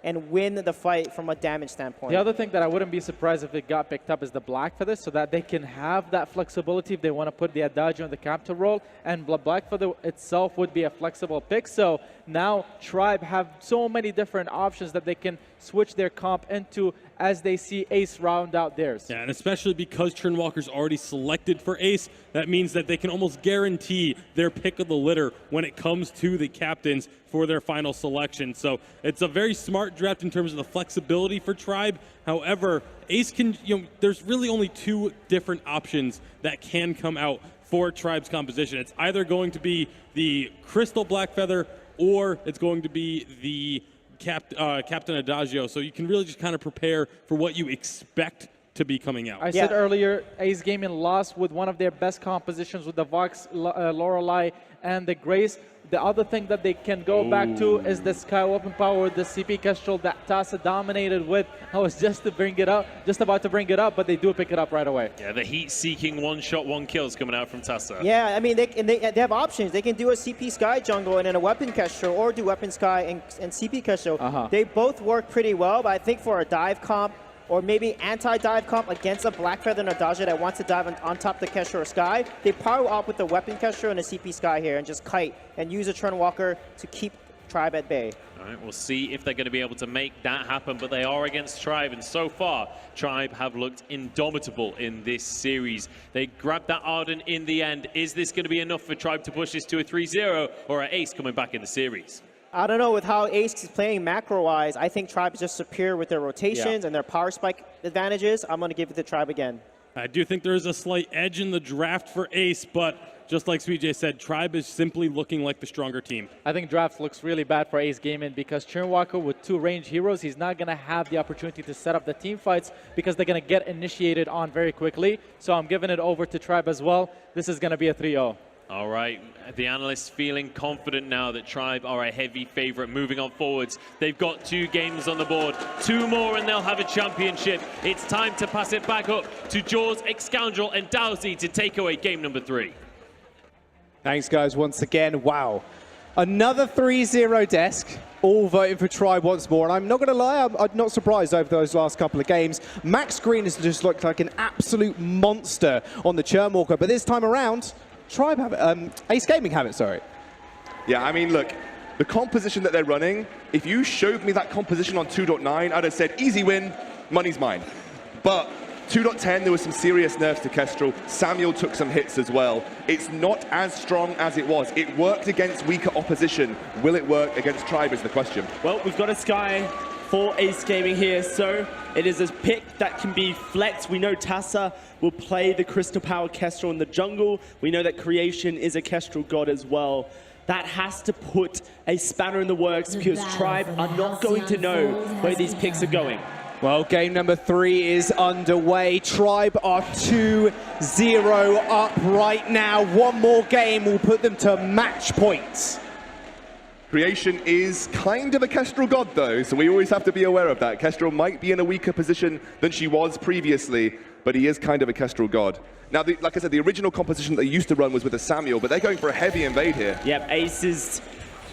and win the fight from a damage standpoint. The other thing that I wouldn't be surprised if it got picked up is the Black Feather, so that they can have that flexibility if they want to put the Adagio on the capture role, and Black Feather itself would be a flexible pick. So now Tribe have so many different options that they can switch their comp into as they see Ace round out theirs. Yeah, and especially because Churnwalker's already selected for Ace, that means that they can almost guarantee their pick of the litter when it comes to the captains for their final selection. So it's a very smart draft in terms of the flexibility for Tribe. However, Ace can, there's really only two different options that can come out for Tribe's composition. It's either going to be the Crystal Black Feather or it's going to be the Captain Adagio. So you can really just kind of prepare for what you expect to be coming out. I said earlier, Ace Gaming lost with one of their best compositions with the Vox, Lorelei, and the Grace. The other thing that they can go back to is the Sky Weapon Power, the CP Kestrel that Tassa dominated with. I was just about to bring it up, but they do pick it up right away. Yeah, the heat-seeking one-shot, one-kills coming out from Tassa. Yeah, I mean, they have options. They can do a CP Sky jungle and then a Weapon Kestrel, or do Weapon Sky and CP Kestrel. They both work pretty well, but I think for a dive comp, or maybe anti-dive comp against a Black Feather and Adagio that wants to dive on top of the Kestrel or Sky, they probably opt with the Weapon Kestrel and a CP Sky here and just kite and use a Churnwalker to keep Tribe at bay. All right, we'll see if they're going to be able to make that happen, but they are against Tribe, and so far, Tribe have looked indomitable in this series. They grabbed that Arden in the end. Is this going to be enough for Tribe to push this to a 3-0, or are Ace coming back in the series? I don't know, with how Ace is playing macro-wise, I think Tribe is just superior with their rotations and their power spike advantages. I'm going to give it to Tribe again. I do think there is a slight edge in the draft for Ace, but just like Sweet J said, Tribe is simply looking like the stronger team. I think draft looks really bad for Ace Gaming because Churnwalker with 2 ranged heroes, he's not going to have the opportunity to set up the team fights because they're going to get initiated on very quickly. So I'm giving it over to Tribe as well. This is going to be a 3-0. All right, the analysts feeling confident now that Tribe are a heavy favorite moving on forwards. They've got 2 games on the board, 2 more and they'll have a championship. It's time to pass it back up to Jaws, Excoundrel and Dowsy to take away game number 3. Thanks, guys, once again. Wow. Another 3-0 desk, all voting for Tribe once more. And I'm not going to lie, I'm not surprised over those last couple of games. Max Green has just looked like an absolute monster on the Churnwalker, but this time around, Tribe have it, Ace Gaming have it, sorry. Yeah, I mean, look, the composition that they're running, if you showed me that composition on 2.9, I'd have said, easy win, money's mine. But 2.10, there was some serious nerfs to Kestrel. Samuel took some hits as well. It's not as strong as it was. It worked against weaker opposition. Will it work against Tribe is the question. Well, we've got a Sky for Ace Gaming here, so it is a pick that can be flexed. We know Tassa will play the Crystal Power Kestrel in the jungle. We know that Creation is a Kestrel god as well. That has to put a spanner in the works because Tribe are not going to know where these picks are going. Well, game number 3 is underway. Tribe are 2-0 up right now. One more game will put them to match points. Creation is kind of a Kestrel god, though, so we always have to be aware of that. Kestrel might be in a weaker position than she was previously, but he is kind of a Kestrel god. Now, like I said, the original composition they used to run was with a Samuel, but they're going for a heavy invade here. Yep, Ace is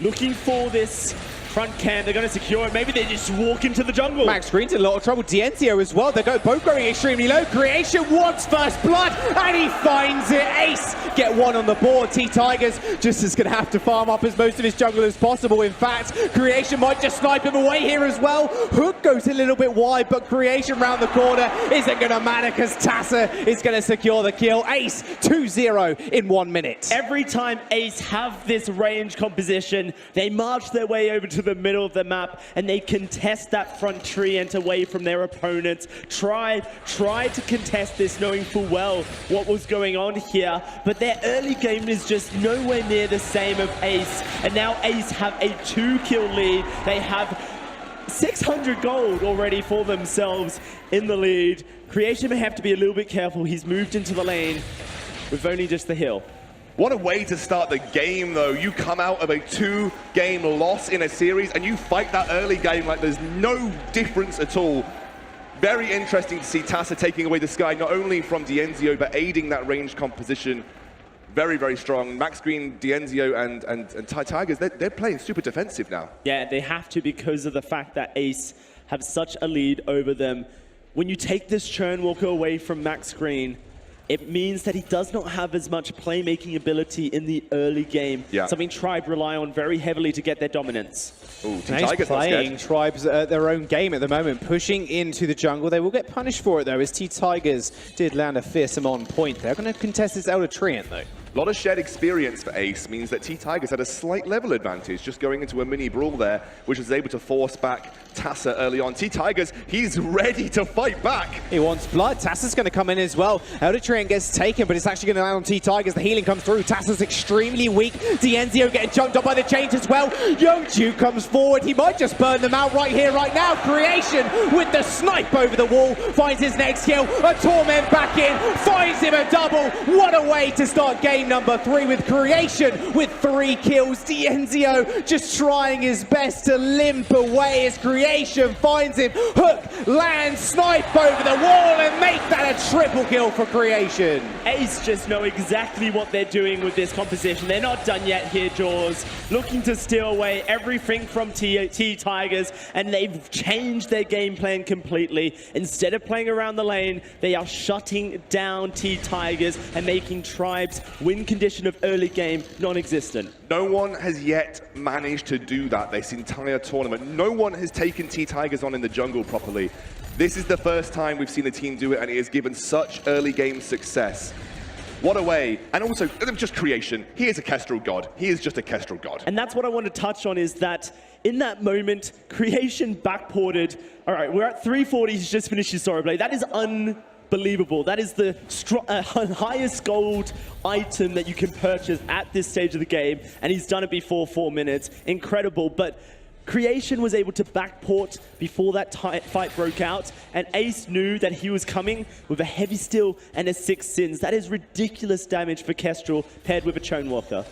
looking for this front camp. They're going to secure it. Maybe they just walk into the jungle. Max Green's in a lot of trouble. Dientio as well. They're both going extremely low. Creation wants first blood, and he finds it. Ace get one on the board. T-Tigers just is going to have to farm up as most of his jungle as possible. In fact, Creation might just snipe him away here as well. Hook goes a little bit wide, but Creation round the corner isn't going to matter because Tassa is going to secure the kill. Ace 2-0 in 1 minute. Every time Ace have this range composition, they march their way over to the middle of the map and they contest that front treant away from their opponents. Try to contest this knowing full well what was going on here, but their early game is just nowhere near the same of Ace, and now Ace have a 2-kill lead. They have 600 gold already for themselves in the lead. Creation may have to be a little bit careful. He's moved into the lane with only just the hill. What a way to start the game, though. You come out of a 2-game loss in a series, and you fight that early game like there's no difference at all. Very interesting to see Tassa taking away the Sky, not only from Dienzio, but aiding that range composition. very, very strong. Max Green, Dienzio, and Ty Tigers, they're playing super defensive now. Yeah, they have to because of the fact that Ace have such a lead over them. When you take this Churnwalker away from Max Green, it means that he does not have as much playmaking ability in the early game. Yeah. Something Tribe rely on very heavily to get their dominance. Ooh, He's playing Tribes at their own game at the moment, pushing into the jungle. They will get punished for it, though, as T-Tigers did land a fearsome on point. They're going to contest this Elder Treant, though. A lot of shared experience for Ace means that T-Tigers had a slight level advantage just going into a mini brawl there, which was able to force back Tassa early on. T-Tigers, he's ready to fight back. He wants blood. Tassa's going to come in as well. Elder Treant gets taken, but it's actually going to land on T-Tigers. The healing comes through. Tassa's extremely weak. Dienzio getting chunked up by the chains as well. Youngju comes forward. He might just burn them out right here, right now. Creation with the snipe over the wall. Finds his next kill. A Torment back in. Finds him a double. What a way to start game number 3 with Creation with 3 kills. Dienzio just trying his best to limp away as Creation finds him. Hook, land, snipe over the wall and make that a triple kill for Creation. Ace just know exactly what they're doing with this composition. They're not done yet here, Jaws. Looking to steal away everything from T-Tigers, and they've changed their game plan completely. Instead of playing around the lane, they are shutting down T-Tigers and making Tribe's win condition of early game non-existent. No one has yet managed to do that this entire tournament. No one has taken T-Tigers on in the jungle properly. This is the first time we've seen a team do it, and it has given such early game success. What a way. And also, just Creation. He is a Kestrel god. He is just a Kestrel god. And that's what I want to touch on, is that in that moment, Creation backported. All right, we're at 340. He's just finished his Sorrow Blade. That is unbelievable. That is the highest gold item that you can purchase at this stage of the game, and he's done it before 4 minutes. Incredible. But Creation was able to backport before that fight broke out, and Ace knew that he was coming with a Heavy Steel and a 6 Sins. That is ridiculous damage for Kestrel paired with a Churnwalker.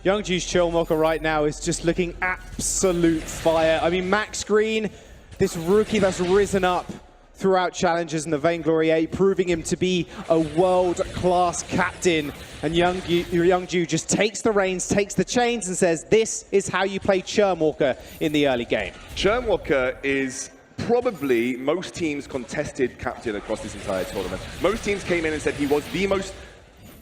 Youngju's Churnwalker right now is just looking absolute fire. I mean, Max Green, this rookie that's risen up throughout challenges in the Vainglory 8, proving him to be a world-class captain. And Youngju just takes the reins, takes the chains, and says, this is how you play Churnwalker in the early game. Churnwalker is probably most teams' contested captain across this entire tournament. Most teams came in and said he was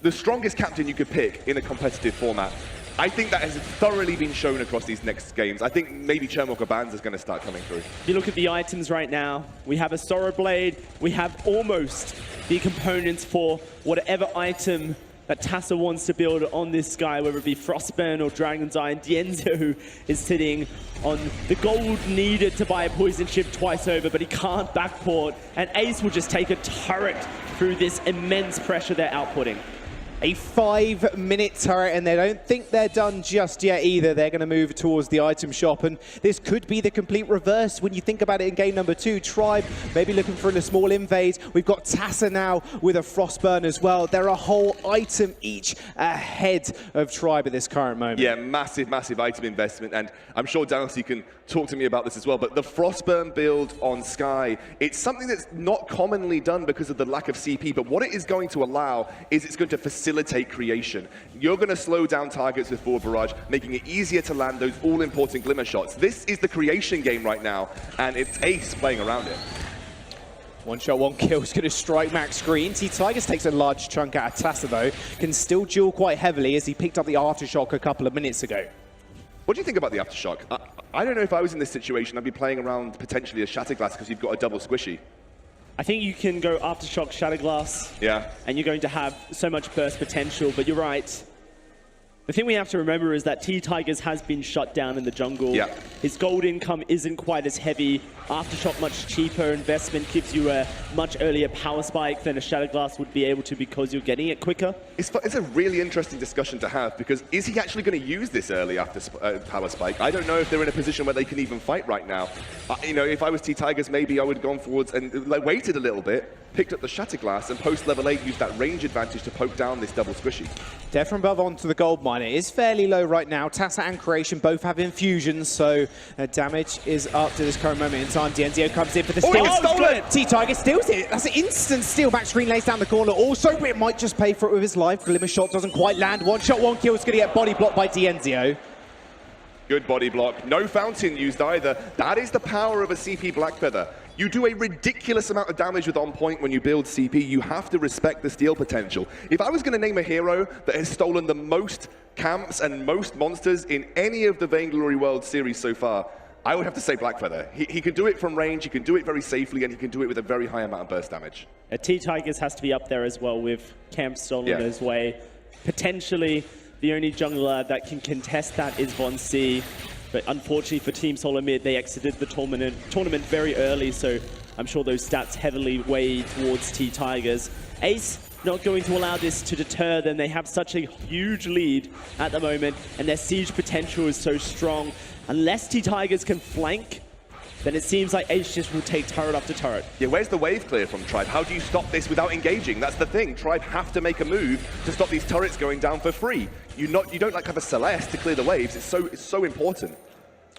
the strongest captain you could pick in a competitive format. I think that has thoroughly been shown across these next games. I think maybe Churnwalker bans is going to start coming through. If you look at the items right now, we have a Sorrow Blade, we have almost the components for whatever item that Tassa wants to build on this guy, whether it be Frostburn or Dragon's Eye. And Dienzio is sitting on the gold needed to buy a Poison Chip twice over, but he can't backport. And Ace will just take a turret through this immense pressure they're outputting. A 5-minute turret, and they don't think they're done just yet either. They're going to move towards the item shop, and this could be the complete reverse when you think about it in game number 2. Tribe maybe looking for a small invade. We've got Tassa now with a Frostburn as well. They're a whole item each ahead of Tribe at this current moment. Yeah, massive, massive item investment, and I'm sure Dynasty can talk to me about this as well, but the Frostburn build on Sky, it's something that's not commonly done because of the lack of CP, but what it is going to allow is it's going to facilitate creation. You're going to slow down targets with forward barrage, making it easier to land those all-important glimmer shots. This is the creation game right now, and it's Ace playing around it. One shot, one kill is going to strike Max Green. T-Tigers takes a large chunk out of Tassa, though. Can still duel quite heavily as he picked up the Aftershock a couple of minutes ago. What do you think about the Aftershock? I don't know if I was in this situation, I'd be playing around potentially a Shatterglass because you've got a double squishy. I think you can go Aftershock, Shatterglass, yeah, and you're going to have so much burst potential, but you're right. The thing we have to remember is that T-Tigers has been shut down in the jungle. Yeah. His gold income isn't quite as heavy. Aftershock, much cheaper. Investment gives you a much earlier power spike than a Shatterglass would be able to because you're getting it quicker. It's a really interesting discussion to have because is he actually going to use this early after power spike? I don't know if they're in a position where they can even fight right now. You know, if I was T-Tigers, maybe I would have gone forwards and waited a little bit. picked up the Shatter Glass, and post level 8 used that range advantage to poke down this double squishy. Death from above onto the gold mine. It is fairly low right now. Tassa and Creation both have infusions, so damage is up to this current moment in time. Dienzio comes in for the steal. Stolen! T-Tiger steals it. That's an instant steal. Max Green lays down the corner. Also, it might just pay for it with his life. Glimmer shot doesn't quite land. One shot, one kill. It's going to get body blocked by Dienzio. Good body block. No fountain used either. That is the power of a CP Blackfeather. You do a ridiculous amount of damage with on point when you build CP. You have to respect the steal potential. If I was going to name a hero that has stolen the most camps and most monsters in any of the Vainglory World Series so far, I would have to say Blackfeather. He can do it from range, he can do it very safely, and he can do it with a very high amount of burst damage. T-Tigers has to be up there as well with camp stolen his way. Potentially, the only jungler that can contest that is Von C. But unfortunately for Team Solar Mid, they exited the tournament very early, so I'm sure those stats heavily weigh towards T-Tigers. Ace not going to allow this to deter them. They have such a huge lead at the moment, and their siege potential is so strong. Unless T-Tigers can flank, then it seems like Ace just will take turret after turret. Yeah, where's the wave clear from Tribe? How do you stop this without engaging? That's the thing. Tribe have to make a move to stop these turrets going down for free. You don't like have a Celeste to clear the waves. It's so important.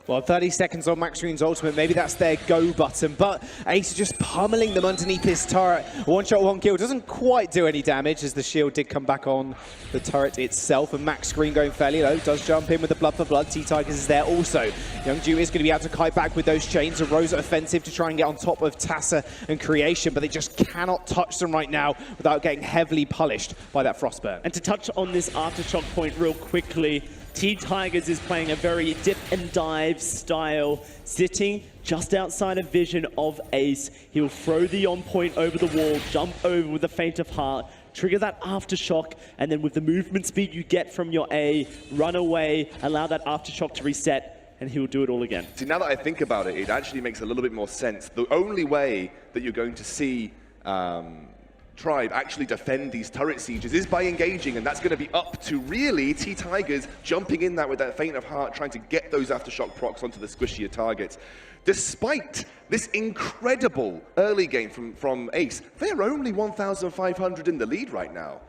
Well, 30 seconds on Max Green's ultimate. Maybe that's their go button, but Ace is just pummeling them underneath this turret. One shot, one kill. Doesn't quite do any damage as the shield did come back on the turret itself, and Max Green going fairly low. Does jump in with the blood for blood. T-Tigers is there also. Youngju is going to be able to kite back with those chains. A Rosa offensive to try and get on top of Tassa and Creation, but they just cannot touch them right now without getting heavily polished by that Frostburn. And to touch on this aftershock point real quickly, T-Tigers is playing a very dip and dive style, sitting just outside of vision of Ace. He'll throw the on point over the wall, jump over with a feint of heart, trigger that aftershock, and then with the movement speed you get from your A, run away, allow that aftershock to reset, and he'll do it all again. See, now that I think about it, it actually makes a little bit more sense. The only way that you're going to see Tribe actually defend these turret sieges is by engaging, and that's going to be up to really T-Tigers jumping in that with that feint of heart, trying to get those aftershock procs onto the squishier targets. Despite this incredible early game from Ace, they're only 1,500 in the lead right now.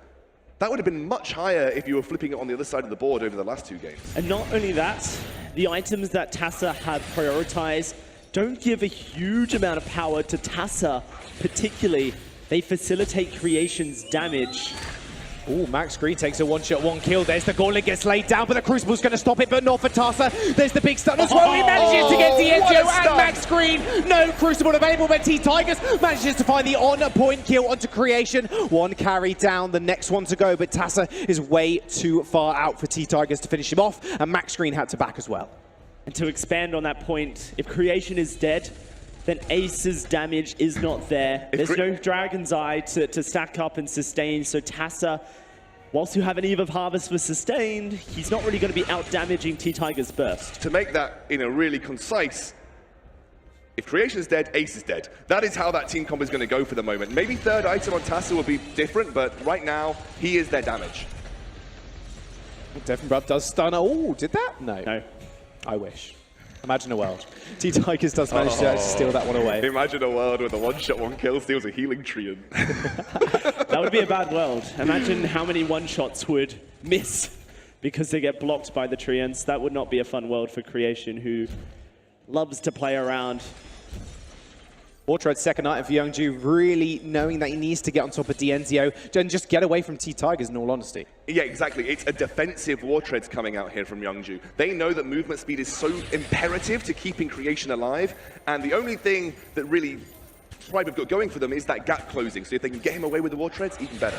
That would have been much higher if you were flipping it on the other side of the board over the last two games. And not only that, the items that Tassa have prioritized don't give a huge amount of power to Tassa particularly. They facilitate Creation's damage. Ooh, Max Green takes a one shot, one kill. There's the Gauntlet gets laid down, but the Crucible's going to stop it, but not for Tassa. There's the big stun as well. He manages to get Dienzio and Max Green. No Crucible available, but T-Tigers manages to find the on-point kill onto Creation. One carry down, the next one to go, but Tassa is way too far out for T-Tigers to finish him off, and Max Green had to back as well. And to expand on that point, if Creation is dead, then Ace's damage is not there. There's no Dragon's Eye to stack up and sustain, so Tassa, whilst you have an Eve of Harvest for sustained, he's not really going to be out-damaging T-Tiger's burst. To make that in a really concise, if Creation is dead, Ace is dead. That is how that team comp is going to go for the moment. Maybe third item on Tassa will be different, but right now, he is their damage. Devin does stun. Oh, did that? No. I wish. Imagine a world. T-Tigers does manage to steal that one away. Imagine a world where the one-shot, one-kill steals a healing tree. That would be a bad world. Imagine how many one-shots would miss because they get blocked by the Treants. That would not be a fun world for Creation, who loves to play around. Wartread's second item for Youngju, really knowing that he needs to get on top of Dienzio and just get away from T-Tigers, in all honesty. Yeah, exactly. It's a defensive Wartreads coming out here from Youngju. They know that movement speed is so imperative to keeping Creation alive, and the only thing that really Tribe have got going for them is that gap closing. So if they can get him away with the Wartreads, even better.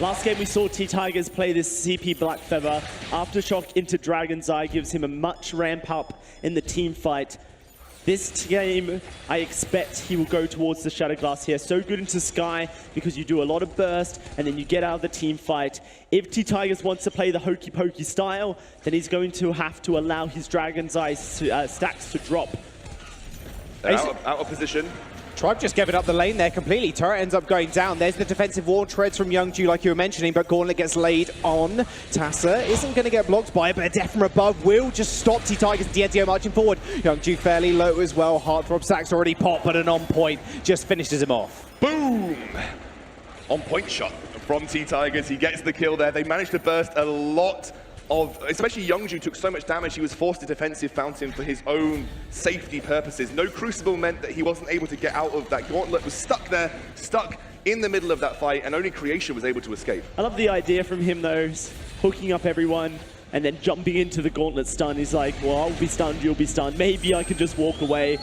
Last game we saw T-Tigers play this CP Blackfeather. Aftershock into Dragon's Eye gives him a much ramp up in the team fight. This game, I expect he will go towards the Shadow Glass here. So good into Sky because you do a lot of burst and then you get out of the team fight. If T-Tigers wants to play the hokey pokey style, then he's going to have to allow his Dragon's Eye stacks to drop. Out of position. Tribe just gave it up the lane there completely. Turret ends up going down. There's the defensive wall treads from Youngju, like you were mentioning, but Gauntlet gets laid on. Tassa isn't going to get blocked by it, but a death from above will just stop T-Tigers and DNTO marching forward. Youngju fairly low as well. Heartthrob Sack's already popped, but an on point just finishes him off. Boom! On point shot from T-Tigers. He gets the kill there. They managed to burst a lot of, especially Youngju took so much damage, he was forced to defensive fountain for his own safety purposes. No Crucible meant that he wasn't able to get out of that. Gauntlet was stuck there, stuck in the middle of that fight, and only Creation was able to escape. I love the idea from him though, hooking up everyone and then jumping into the Gauntlet stun. He's like, well, I'll be stunned, you'll be stunned. Maybe I can just walk away.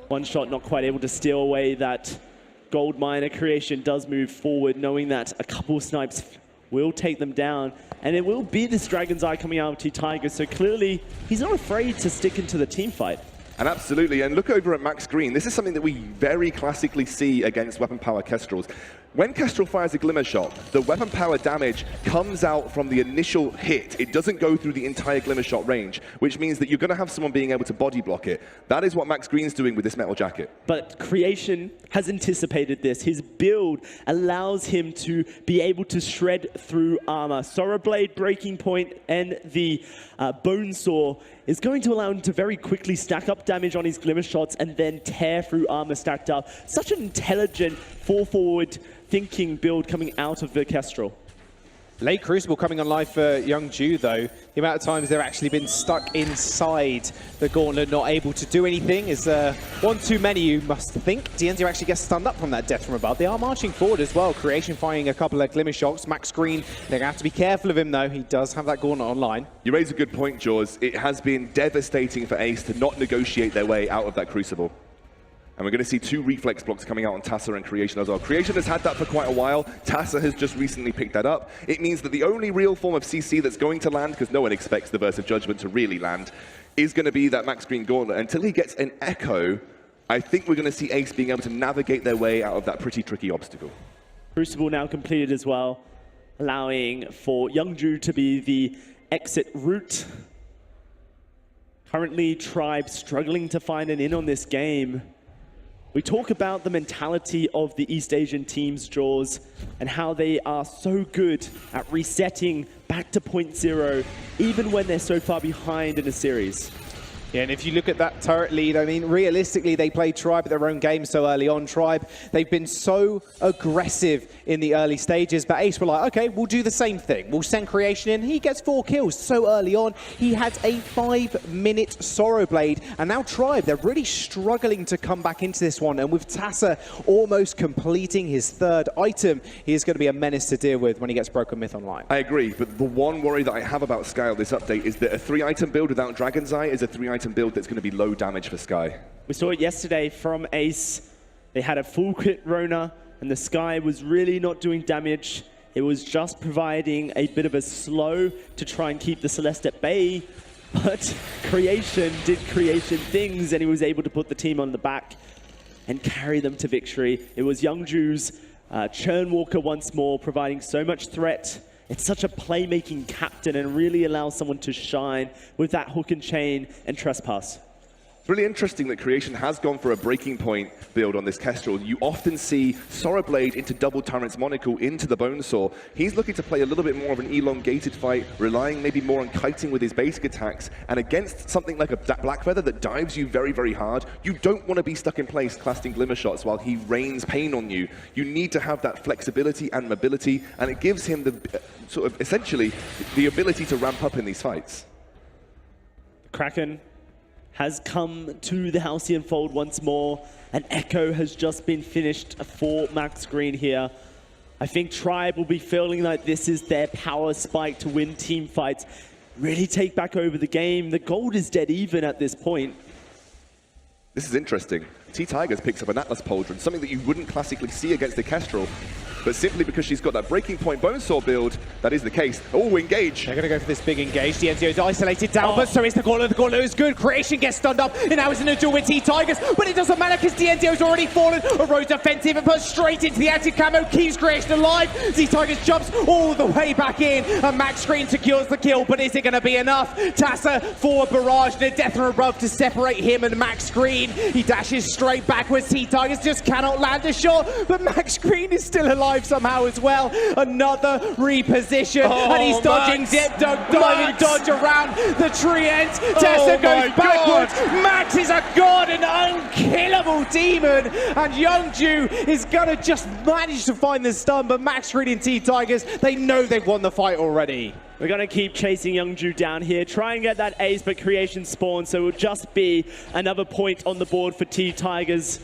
One shot not quite able to steal away that gold miner. Creation does move forward, knowing that a couple of snipes will take them down. And it will be this Dragon's Eye coming out of T-Tiger, so clearly he's not afraid to stick into the team fight. And absolutely, and look over at Max Green. This is something that we very classically see against weapon power Kestrels. When Kestrel fires a Glimmer Shot, the weapon power damage comes out from the initial hit. It doesn't go through the entire Glimmer Shot range, which means that you're going to have someone being able to body block it. That is what Max Green's doing with this Metal Jacket. But Creation has anticipated this. His build allows him to be able to shred through armor. Sorrow Blade, Breaking Point, and the Bone Saw is going to allow him to very quickly stack up damage on his Glimmer Shots and then tear through armor stacked up. Such an intelligent, forward thinking build coming out of the Kestrel. Late Crucible coming on live for Youngju though. The amount of times they've actually been stuck inside the Gauntlet, not able to do anything, is one too many, you must think. DNTO actually gets stunned up from that death from above. They are marching forward as well. Creation firing a couple of Glimmer Shots. Max Green, they're going to have to be careful of him though. He does have that Gauntlet online. You raise a good point, Jaws. It has been devastating for Ace to not negotiate their way out of that Crucible. And we're going to see two reflex blocks coming out on Tassa and Creation as well. Creation has had that for quite a while. Tassa has just recently picked that up. It means that the only real form of CC that's going to land, because no one expects the Verse of Judgment to really land, is going to be that Max Green Gauntlet. Until he gets an Echo, I think we're going to see Ace being able to navigate their way out of that pretty tricky obstacle. Crucible now completed as well, allowing for Youngju to be the exit route. Currently, Tribe struggling to find an in on this game. We talk about the mentality of the East Asian teams, Jaws, and how they are so good at resetting back to point zero, even when they're so far behind in a series. Yeah, and if you look at that turret lead, I mean, realistically, they played Tribe at their own game so early on. Tribe, they've been so aggressive in the early stages, but Ace were like, okay, we'll do the same thing. We'll send Creation in. He gets 4 kills so early on. He had a 5-minute Sorrow Blade, and now Tribe, they're really struggling to come back into this one, and with Tassa almost completing his 3rd item, he is going to be a menace to deal with when he gets Broken Myth online. I agree, but the one worry that I have about Sky on this update is that a 3-item build without Dragon's Eye is a 3-item build that's going to be low damage for Sky. We saw it yesterday from Ace. They had a full crit Rona, and the Sky was really not doing damage. It was just providing a bit of a slow to try and keep the Celeste at bay. But Creation did Creation things, and he was able to put the team on the back and carry them to victory. It was Youngju's Churnwalker once more, providing so much threat. It's such a playmaking captain and really allows someone to shine with that hook and chain and trespass. It's really interesting that Creation has gone for a breaking point build on this Kestrel. You often see Sorrow Blade into double Tyrant's Monocle into the Bonesaw. He's looking to play a little bit more of an elongated fight, relying maybe more on kiting with his basic attacks, and against something like a Black Feather that dives you very, very hard, you don't want to be stuck in place casting Glimmer Shots while he rains pain on you. You need to have that flexibility and mobility, and it gives him the sort of essentially the ability to ramp up in these fights. Kraken has come to the Halcyon Fold once more. An Echo has just been finished for Max Green here. I think Tribe will be feeling like this is their power spike to win team fights, really take back over the game. The gold is dead even at this point. This is interesting. T-Tigers picks up an Atlas Pauldron, something that you wouldn't classically see against the Kestrel. But simply because she's got that breaking point Bonesaw build, that is the case. Oh, engage. They're going to go for this big engage. DNTO is isolated down, but so is the Gauntlet. The Gauntlet is good. Creation gets stunned up, and now it's in a duel with T-Tigers, but it doesn't matter because DNTO's already fallen. A road defensive and put straight into the anti-camo, keeps Creation alive. T-Tigers jumps all the way back in, and Max Green secures the kill, but is it going to be enough? Tassa forward barrage and a death from above to separate him and Max Green. Green. He dashes straight backwards. T-Tigers just cannot land a shot, but Max Green is still alive somehow as well. Another reposition, and he's dodging dip dog, diving dodge around the tree ends. Tessa goes backwards. Max is a god, an unkillable demon, and Youngju is gonna just manage to find the stun, but Max Green and T-Tigers, they know they've won the fight already. We're going to keep chasing Youngju down here, try and get that ace, but creation spawn, so it will just be another point on the board for T-Tigers.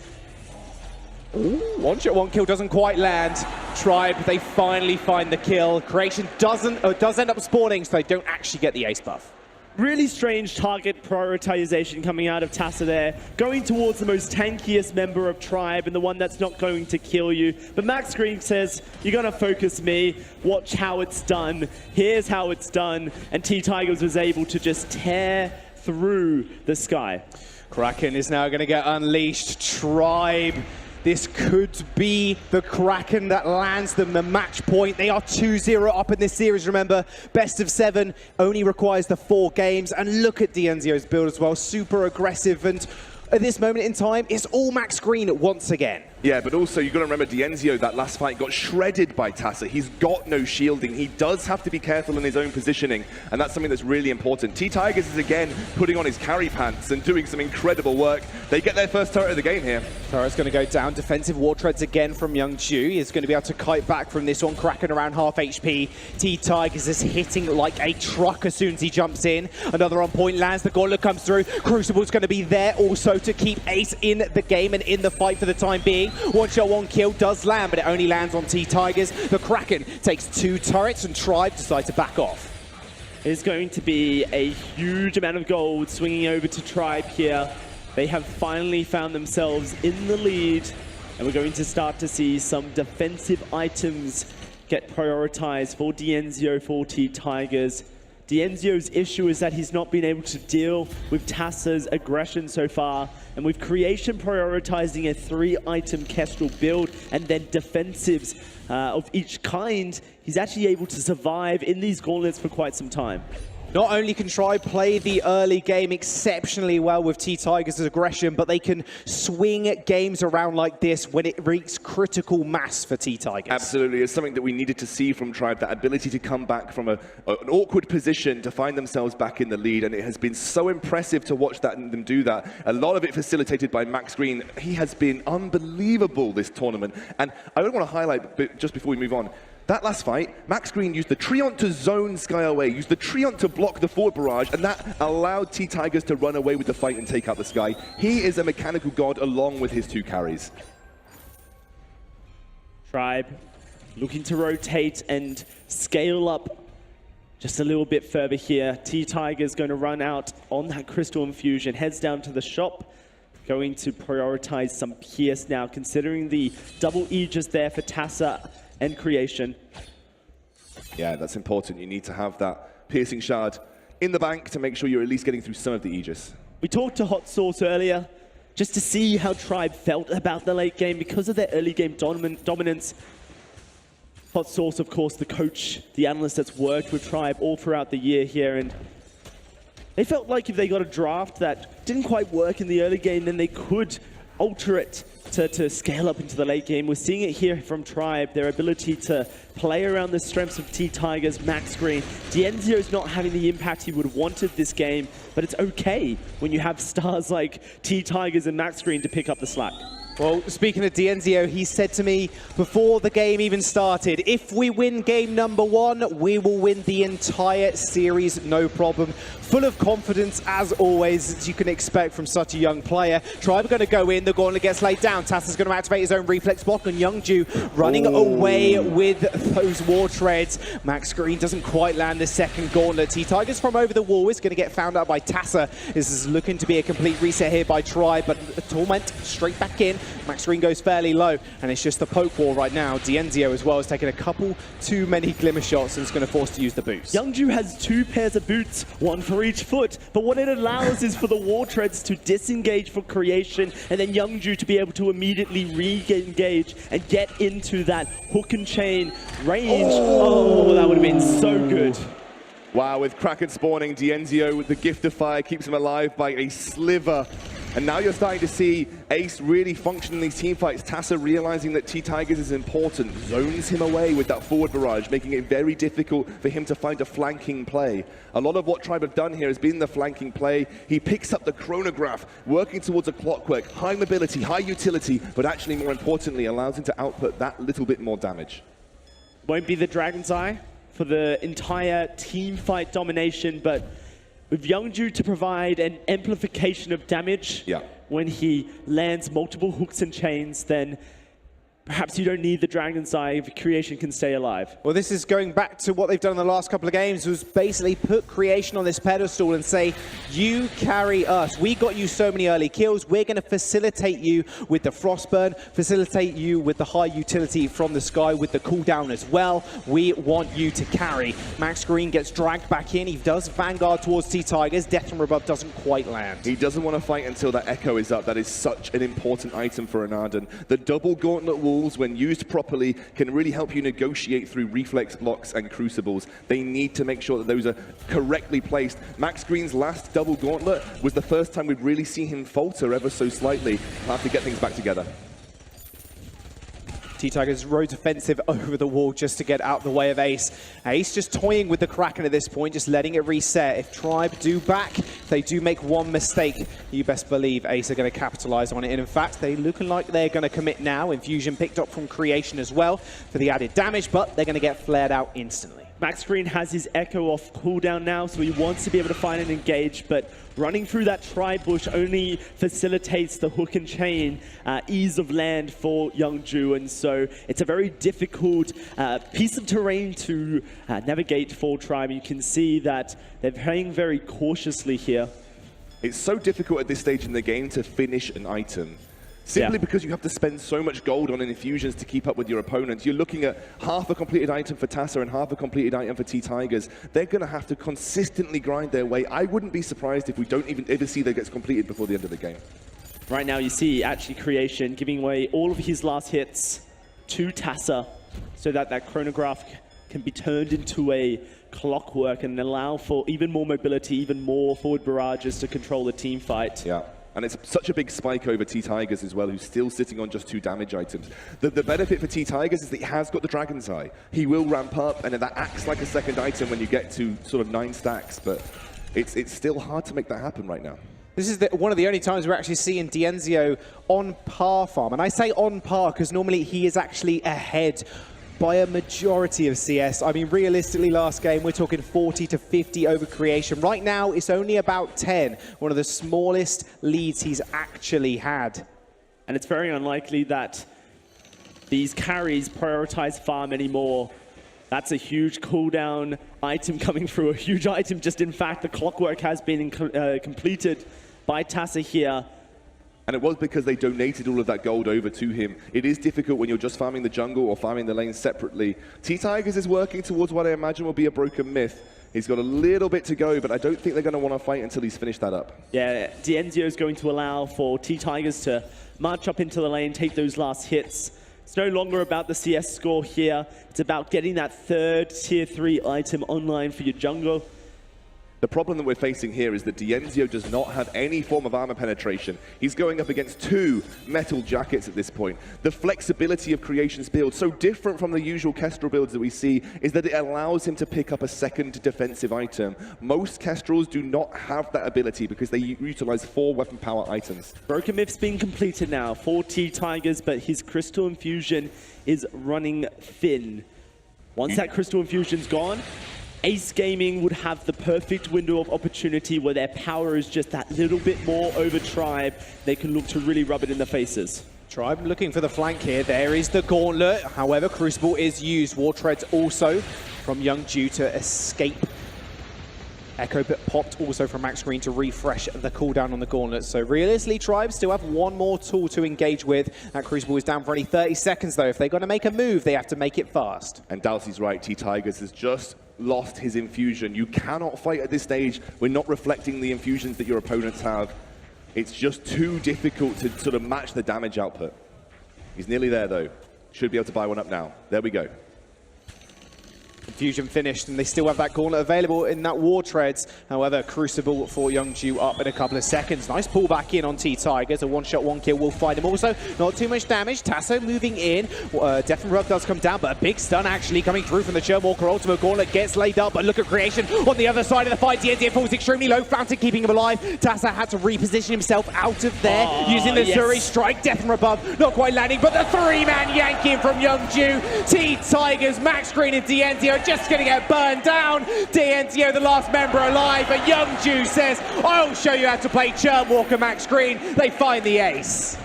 One shot, one kill doesn't quite land. Tribe, they finally find the kill. Creation does end up spawning, so they don't actually get the ace buff. Really strange target prioritization coming out of Tassa there, going towards the most tankiest member of Tribe and the one that's not going to kill you. But Max Green says, you're going to focus me, watch how it's done, here's how it's done, and T-Tigers was able to just tear through the sky. Kraken is now going to get unleashed. Tribe, this could be the Kraken that lands them the match point. They are 2-0 up in this series, remember. Best of 7 only requires the 4 games. And look at Dienzio's build as well, super aggressive. And at this moment in time, it's all Max Green once again. Yeah, but also you've got to remember Dienzio, that last fight got shredded by Tassa. He's got no shielding. He does have to be careful in his own positioning, and that's something that's really important. T-Tigers is again putting on his carry pants and doing some incredible work. They get their first turret of the game here. Turret's going to go down. Defensive war treads again from Youngju. He's going to be able to kite back from this one. Kraken around half HP. T-Tigers is hitting like a truck as soon as he jumps in. Another on point lands. The gauntlet comes through. Crucible's going to be there also to keep Ace in the game and in the fight for the time being. One shot, one kill does land, but it only lands on T-Tigers. The Kraken takes 2 turrets, and Tribe decide to back off. There's going to be a huge amount of gold swinging over to Tribe here. They have finally found themselves in the lead, and we're going to start to see some defensive items get prioritized for Dienzio, for T-Tigers. Dienzio's issue is that he's not been able to deal with Tassa's aggression so far, and with Creation prioritizing a 3-item Kestrel build and then defensives of each kind, he's actually able to survive in these gauntlets for quite some time. Not only can Tribe play the early game exceptionally well with T-Tigers' aggression, but they can swing games around like this when it reaches critical mass for T-Tigers. Absolutely. It's something that we needed to see from Tribe, that ability to come back from an awkward position to find themselves back in the lead, and it has been so impressive to watch them do that. A lot of it facilitated by Max Green. He has been unbelievable this tournament, and I would want to highlight, just before we move on, that last fight, Max Green used the Treant to zone Sky away, used the Treant to block the forward barrage, and that allowed T-Tigers to run away with the fight and take out the Sky. He is a mechanical god along with his 2 carries. Tribe looking to rotate and scale up just a little bit further here. T-Tigers going to run out on that Crystal Infusion, heads down to the shop, going to prioritize some Pierce now, considering the double Aegis there for Tassa and Creation. Yeah, that's important. You need to have that piercing shard in the bank to make sure you're at least getting through some of the Aegis. We talked to Hot Sauce earlier just to see how Tribe felt about the late game because of their early game dominance. Hot Sauce, of course, the coach, the analyst that's worked with Tribe all throughout the year here, and they felt like if they got a draft that didn't quite work in the early game, then they could alter it to scale up into the late game. We're seeing it here from Tribe, their ability to play around the strengths of T-Tigers, Max Green. Dienzio's not having the impact he would have wanted this game, but it's okay when you have stars like T-Tigers and Max Green to pick up the slack. Well, speaking of Dienzio, he said to me before the game even started, if we win game number 1, we will win the entire series, no problem. Full of confidence, as always, as you can expect from such a young player. Tribe are going to go in, the gauntlet gets laid down. Tassa's going to activate his own reflex block, and Youngju running away with those war treads. Max Green doesn't quite land the second gauntlet. T-Tigers from over the wall is going to get found out by Tassa. This is looking to be a complete reset here by Tribe, but Torment straight back in. Max Green goes fairly low, and it's just the poke wall right now. Dienzio as well has taken a couple too many glimmer shots and is going to force to use the boots. Youngju has 2 pairs of boots, 1 for each foot, but what it allows is for the war treads to disengage for Creation, and then Youngju to be able to immediately re-engage and get into that hook and chain range. Oh, that would have been so good. Wow, with Kraken spawning, Dienzio with the gift of fire keeps him alive by a sliver. And now you're starting to see Ace really function in these team fights. Tassa realizing that T-Tigers is important, zones him away with that forward barrage, making it very difficult for him to find a flanking play. A lot of what Tribe have done here has been the flanking play. He picks up the chronograph, working towards a clockwork, high mobility, high utility, but actually more importantly allows him to output that little bit more damage. Won't be the Dragon's Eye for the entire team fight domination, but with Youngju to provide an amplification of damage when he lands multiple hooks and chains, then perhaps you don't need the Dragon's Eye if Creation can stay alive. Well, this is going back to what they've done in the last couple of games, was basically put Creation on this pedestal and say, you carry us. We got you so many early kills. We're going to facilitate you with the Frostburn, facilitate you with the high utility from the sky with the cooldown as well. We want you to carry. Max Green gets dragged back in. He does Vanguard towards T-Tigers. Death from Above doesn't quite land. He doesn't want to fight until that Echo is up. That is such an important item for Anaden. The double gauntlet wall, when used properly, can really help you negotiate through reflex blocks and crucibles. They need to make sure that those are correctly placed. Max Green's last double gauntlet was the first time we've really seen him falter ever so slightly. We'll have to get things back together. T-Tigers roads offensive over the wall just to get out the way of Ace. Ace just toying with the Kraken at this point, just letting it reset. If Tribe do back, if they do make one mistake, you best believe Ace are going to capitalize on it. And in fact, they're looking like they're going to commit now. Infusion picked up from Creation as well for the added damage, but they're going to get flared out instantly. Max Green has his Echo off cooldown now, so he wants to be able to find and engage, but running through that tri-bush only facilitates the hook and chain ease of land for Youngju, and so it's a very difficult piece of terrain to navigate for Tribe. You can see that they're playing very cautiously here. It's so difficult at this stage in the game to finish an item. Simply because you have to spend so much gold on infusions to keep up with your opponents. You're looking at half a completed item for Tassa and half a completed item for T-Tigers. They're going to have to consistently grind their way. I wouldn't be surprised if we don't even ever see that gets completed before the end of the game. Right now you see actually Creation giving away all of his last hits to Tassa so that that chronograph can be turned into a clockwork and allow for even more mobility, even more forward barrages to control the team fight. Yeah. And it's such a big spike over T-Tigers as well, who's still sitting on just 2 damage items. The benefit for T-Tigers is that he has got the Dragon's Eye. He will ramp up, and that acts like a second item when you get to sort of 9 stacks, but it's still hard to make that happen right now. This is one of the only times we're actually seeing Dienzio on par farm. And I say on par because normally he is actually ahead by a majority of CS. I mean, realistically, last game, we're talking 40 to 50 over Creation. Right now, it's only about 10, one of the smallest leads he's actually had. And it's very unlikely that these carries prioritize farm anymore. That's a huge cooldown item coming through, a huge item. Just in fact, the clockwork has been completed by Tassa here. And it was because they donated all of that gold over to him. It is difficult when you're just farming the jungle or farming the lane separately. T-Tigers is working towards what I imagine will be a broken myth. He's got a little bit to go, but I don't think they're going to want to fight until he's finished that up. Yeah, Dienzio is going to allow for T-Tigers to march up into the lane, take those last hits. It's no longer about the CS score here. It's about getting that third tier 3 item online for your jungle. The problem that we're facing here is that Dienzio does not have any form of armor penetration. He's going up against 2 metal jackets at this point. The flexibility of Creation's build, so different from the usual Kestrel builds that we see, is that it allows him to pick up a second defensive item. Most Kestrels do not have that ability because they utilize 4 weapon power items. Broken Myth's been completed now for T-Tigers, but his Crystal Infusion is running thin. Once that Crystal Infusion's gone, Ace Gaming would have the perfect window of opportunity where their power is just that little bit more over Tribe. They can look to really rub it in the faces. Tribe looking for the flank here. There is the gauntlet. However, Crucible is used. War Treads also from Youngju to escape. Echo bit popped also from Max Green to refresh the cooldown on the gauntlet. So realistically, Tribe still have one more tool to engage with. That Crucible is down for only 30 seconds though. If they're going to make a move, they have to make it fast. And Dalsey's right, T-Tigers has just lost his infusion. You cannot fight at this stage. We're not reflecting the infusions that your opponents have. It's just too difficult to sort of match the damage output. He's nearly there though. Should be able to buy one up now. There we go. Fusion finished, and they still have that gauntlet available in that War Treads. However, Crucible for Youngju up in a couple of seconds. Nice pull back in on T-Tigers. A one-shot, one-kill will find him. Also, not too much damage. Tasso moving in. Death and Rub does come down, but a big stun actually coming through from the Churnwalker. Ultimate Gauntlet gets laid up, but look at Creation on the other side of the fight. DNZ falls extremely low. Fountain keeping him alive. Tasso had to reposition himself out of there using the Zuri strike. Death from above, not quite landing, but the three-man yanking from Youngju. T-Tigers, Max Green and DNZ are just going to get burned down. DNTO, the last member alive, but Youngju says, I'll show you how to play Churnwalker, Max Green. They find the ace.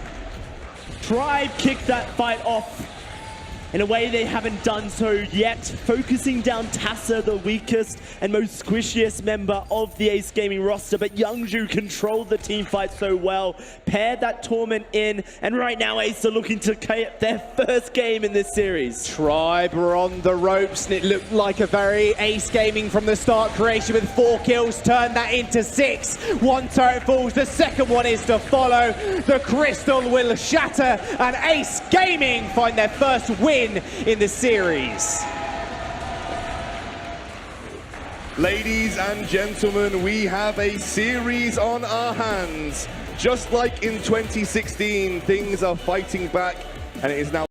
Tribe kicked that fight off in a way they haven't done so yet, focusing down Tassa, the weakest and most squishiest member of the Ace Gaming roster, but Youngju controlled the team fight so well, paired that Torment in, and right now Ace are looking to get their first game in this series. Tribe were on the ropes, and it looked like a very Ace Gaming from the start. Creation with 4 kills, turned that into 6. One turret falls, the second one is to follow. The crystal will shatter, and Ace Gaming find their first win in the series. Ladies and gentlemen, we have a series on our hands. Just like in 2016, things are fighting back, and it is now